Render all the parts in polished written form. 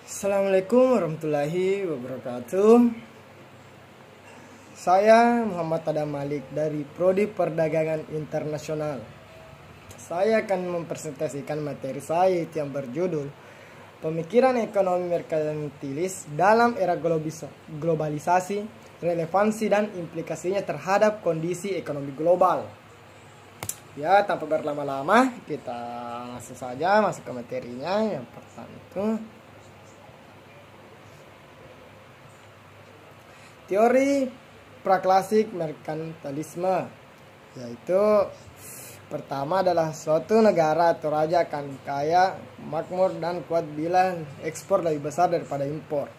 Assalamualaikum warahmatullahi wabarakatuh. Saya Muhammad Adam Malik dari Prodi Perdagangan Internasional. Saya akan mempresentasikan materi saya yang berjudul Pemikiran Ekonomi Merkantilis dalam Era Globalisasi, Relevansi dan Implikasinya terhadap Kondisi Ekonomi Global. Ya, tanpa berlama-lama, kita langsung saja masuk ke materinya. Yang pertama itu teori praklasik merkantilisme, yaitu pertama adalah suatu negara atau raja akan kaya, makmur dan kuat bila ekspor lebih besar daripada impor.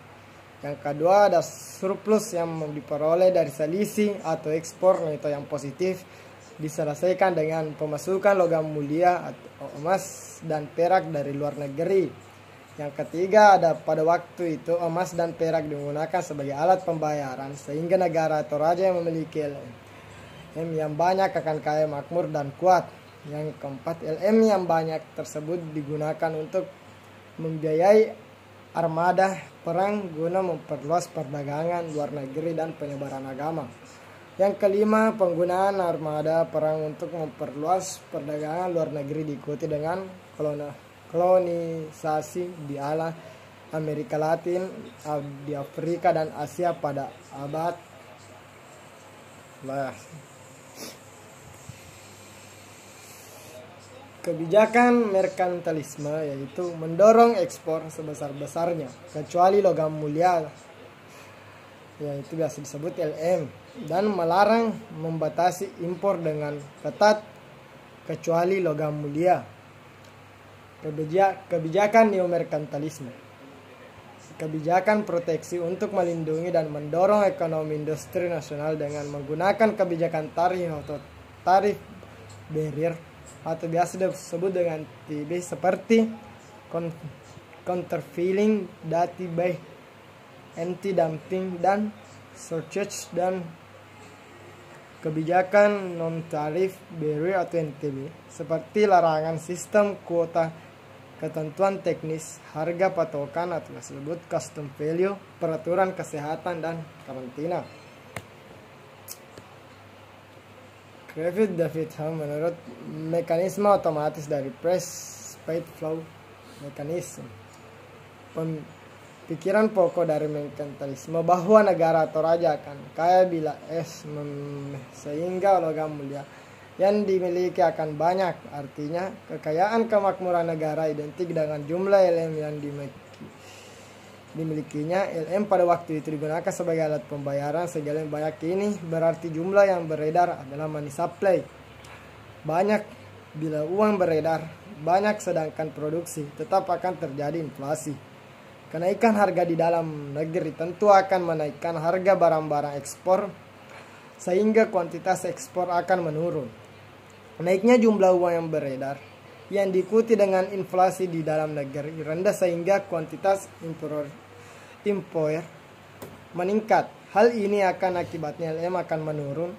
Yang kedua ada surplus yang diperoleh dari selisih atau ekspor, yaitu yang positif diselesaikan dengan pemasukan logam mulia atau emas dan perak dari luar negeri. Yang ketiga ada pada waktu itu emas dan perak digunakan sebagai alat pembayaran, sehingga negara atau raja yang memiliki LM yang banyak akan kaya, makmur dan kuat. Yang keempat, LM yang banyak tersebut digunakan untuk membiayai armada perang guna memperluas perdagangan luar negeri dan penyebaran agama. Yang kelima, penggunaan armada perang untuk memperluas perdagangan luar negeri diikuti dengan kolonisasi di ala Amerika Latin, di Afrika dan Asia pada abad kebijakan merkantilisme, yaitu mendorong ekspor sebesar-besarnya kecuali logam mulia, yaitu biasa disebut LM, dan melarang membatasi impor dengan ketat kecuali logam mulia. Kebijakan neomerkantilisme, kebijakan proteksi untuk melindungi dan mendorong ekonomi industri nasional dengan menggunakan kebijakan tarif atau tarif barrier atau biasa disebut dengan TB, seperti countervailing duty by anti-dumping dan surcharge, dan kebijakan non-tarif barrier atau NTB seperti larangan sistem kuota, ketentuan teknis, harga patokan atau disebut custom value, peraturan kesehatan dan karantina. Griffith David Ham menurut mekanisme otomatis dari price paid flow mechanism, pikiran pokok dari merkantilisme bahwa negara atau raja akan kaya bila sehingga logam mulia yang dimiliki akan banyak. Artinya kekayaan kemakmuran negara identik dengan jumlah LM yang dimilikinya. LM pada waktu itu digunakan sebagai alat pembayaran. Segala yang banyak ini berarti jumlah yang beredar adalah money supply. Banyak bila uang beredar banyak, sedangkan produksi tetap akan terjadi inflasi. Kenaikan harga di dalam negeri tentu akan menaikkan harga barang-barang ekspor, sehingga kuantitas ekspor akan menurun. Naiknya jumlah uang yang beredar yang diikuti dengan inflasi di dalam negeri rendah, sehingga kuantitas impor meningkat. Hal ini akan akibatnya LM akan menurun.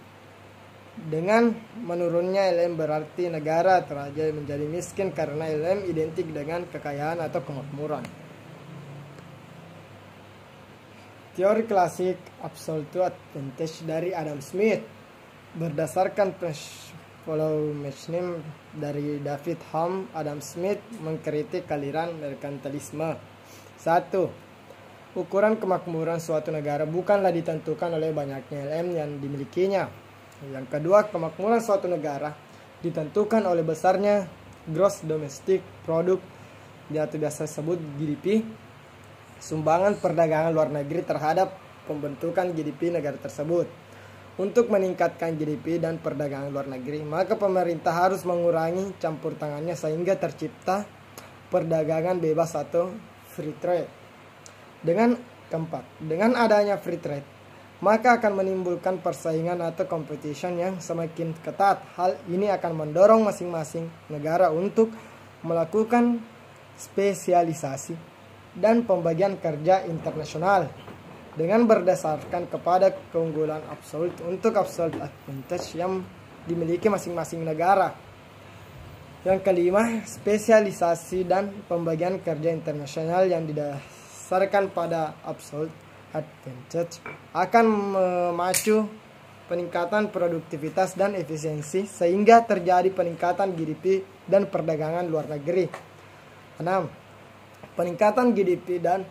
Dengan menurunnya LM berarti negara atau raja menjadi miskin karena LM identik dengan kekayaan atau kemakmuran. Teori klasik absolute advantage dari Adam Smith berdasarkan follow mechanism dari David Hume. Adam Smith mengkritik aliran merkantilisme. 1. Ukuran kemakmuran suatu negara bukanlah ditentukan oleh banyaknya LM yang dimilikinya. Yang kedua, kemakmuran suatu negara ditentukan oleh besarnya gross domestic product, atau biasa disebut GDP, sumbangan perdagangan luar negeri terhadap pembentukan GDP negara tersebut. Untuk meningkatkan GDP dan perdagangan luar negeri, maka pemerintah harus mengurangi campur tangannya sehingga tercipta perdagangan bebas atau free trade. Dengan adanya free trade, maka akan menimbulkan persaingan atau competition yang semakin ketat. Hal ini akan mendorong masing-masing negara untuk melakukan spesialisasi dan pembagian kerja internasional dengan berdasarkan kepada keunggulan absolut untuk absolute advantage yang dimiliki masing-masing negara. Yang kelima, spesialisasi dan pembagian kerja internasional yang berdasarkan pada absolute advantage akan memacu peningkatan produktivitas dan efisiensi sehingga terjadi peningkatan GDP dan perdagangan luar negeri. 6. Peningkatan GDP dan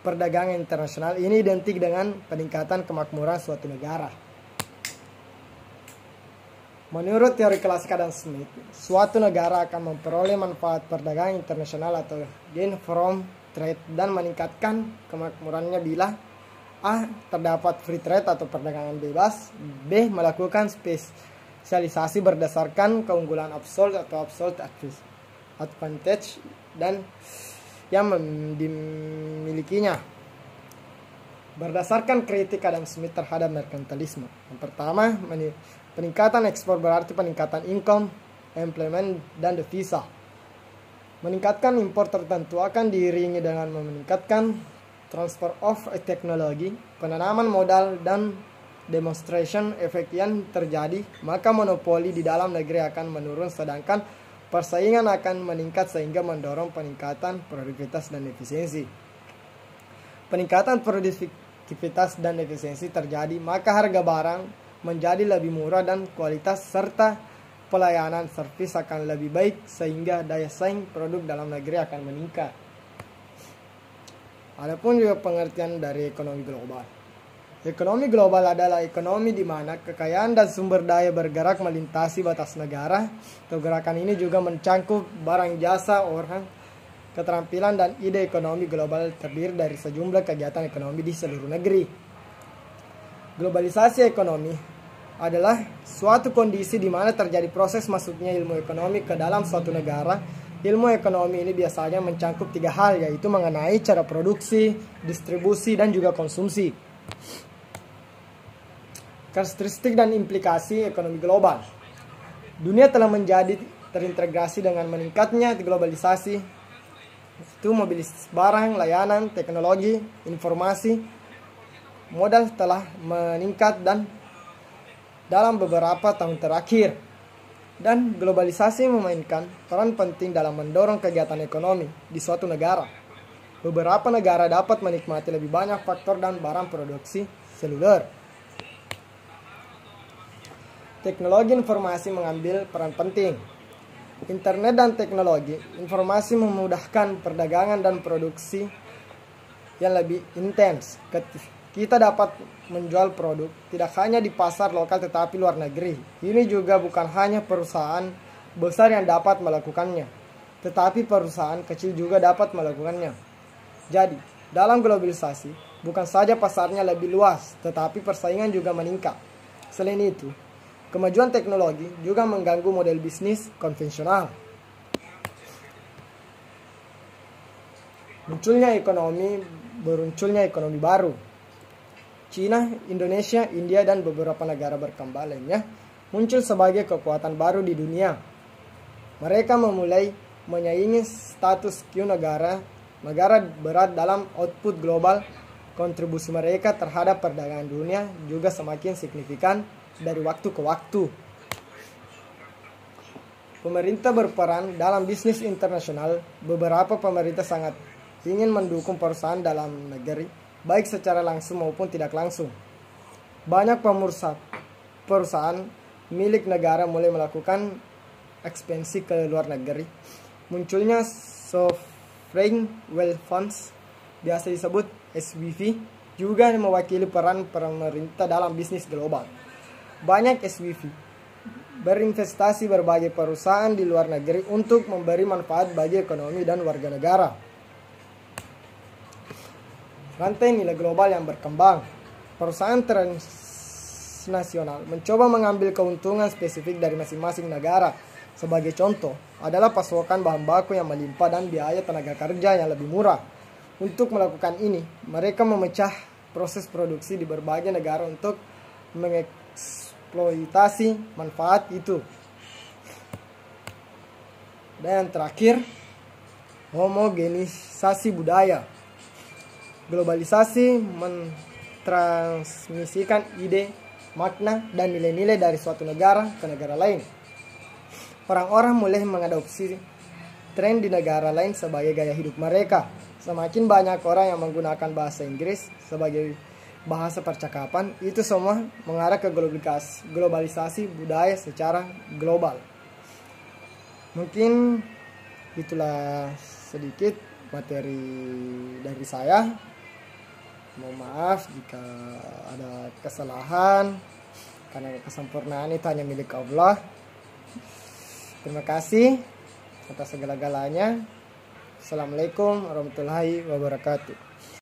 perdagangan internasional ini identik dengan peningkatan kemakmuran suatu negara. Menurut teori klasik Adam Smith, suatu negara akan memperoleh manfaat perdagangan internasional atau gain from trade dan meningkatkan kemakmurannya bila A. Terdapat free trade atau perdagangan bebas, B. Melakukan spesialisasi berdasarkan keunggulan absolute atau absolute advantage dan yang dimilikinya. Berdasarkan kritik Adam Smith terhadap merkantilisme, yang pertama, peningkatan ekspor berarti peningkatan income, employment, dan devisa. Meningkatkan impor tertentu akan diiringi dengan meningkatkan transfer of teknologi, penanaman modal, dan demonstration efek yang terjadi, maka monopoli di dalam negeri akan menurun sedangkan persaingan akan meningkat sehingga mendorong peningkatan produktivitas dan efisiensi. Peningkatan produktivitas dan efisiensi terjadi, maka harga barang menjadi lebih murah dan kualitas serta pelayanan servis akan lebih baik sehingga daya saing produk dalam negeri akan meningkat. Adapun juga pengertian dari ekonomi global. Ekonomi global adalah ekonomi di mana kekayaan dan sumber daya bergerak melintasi batas negara. Gerakan ini juga mencangkup barang, jasa, orang, keterampilan, dan ide ekonomi global terdiri dari sejumlah kegiatan ekonomi di seluruh negeri. Globalisasi ekonomi adalah suatu kondisi di mana terjadi proses masuknya ilmu ekonomi ke dalam suatu negara. Ilmu ekonomi ini biasanya mencangkup 3 hal, yaitu mengenai cara produksi, distribusi, dan juga konsumsi. Karakteristik dan implikasi ekonomi global. Dunia telah menjadi terintegrasi dengan meningkatnya globalisasi, itu mobilitas barang, layanan, teknologi, informasi, modal telah meningkat dan dalam beberapa tahun terakhir, dan globalisasi memainkan peran penting dalam mendorong kegiatan ekonomi di suatu negara. Beberapa negara dapat menikmati lebih banyak faktor dan barang produksi seluler. Teknologi informasi mengambil peran penting. Internet dan teknologi informasi memudahkan perdagangan dan produksi yang lebih intens. Kita dapat menjual produk tidak hanya di pasar lokal tetapi luar negeri. Ini juga bukan hanya perusahaan besar yang dapat melakukannya, tetapi perusahaan kecil juga dapat melakukannya. Jadi, dalam globalisasi, bukan saja pasarnya lebih luas, tetapi persaingan juga meningkat. Selain itu, kemajuan teknologi juga mengganggu model bisnis konvensional. Bermunculnya ekonomi baru. Cina, Indonesia, India, dan beberapa negara berkembang lainnya muncul sebagai kekuatan baru di dunia. Mereka memulai menyaingi status quo negara berat dalam output global. Kontribusi mereka terhadap perdagangan dunia juga semakin signifikan dari waktu ke waktu. Pemerintah berperan dalam bisnis internasional. Beberapa pemerintah sangat ingin mendukung perusahaan dalam negeri, baik secara langsung maupun tidak langsung. Banyak perusahaan milik negara mulai melakukan ekspansi ke luar negeri. Munculnya sovereign wealth funds, biasa disebut SWV, juga mewakili peran pemerintah dalam bisnis global. Banyak SWV berinvestasi berbagai perusahaan di luar negeri untuk memberi manfaat bagi ekonomi dan warga negara. Rantai nilai global yang berkembang. Perusahaan transnasional mencoba mengambil keuntungan spesifik dari masing-masing negara. Sebagai contoh adalah pasokan bahan baku yang melimpah dan biaya tenaga kerja yang lebih murah. Untuk melakukan ini, mereka memecah proses produksi di berbagai negara untuk mengeksploitasi manfaat itu. Dan yang terakhir, homogenisasi budaya. Globalisasi mentransmisikan ide, makna, dan nilai-nilai dari suatu negara ke negara lain. Orang-orang mulai mengadopsi tren di negara lain sebagai gaya hidup mereka. semakin banyak orang yang menggunakan bahasa Inggris sebagai bahasa percakapan, itu semua mengarah ke globalisasi budaya secara global. Mungkin itulah sedikit materi dari saya. Mohon maaf jika ada kesalahan, karena kesempurnaan itu hanya milik Allah. Terima kasih atas segala-galanya. Assalamualaikum warahmatullahi wabarakatuh.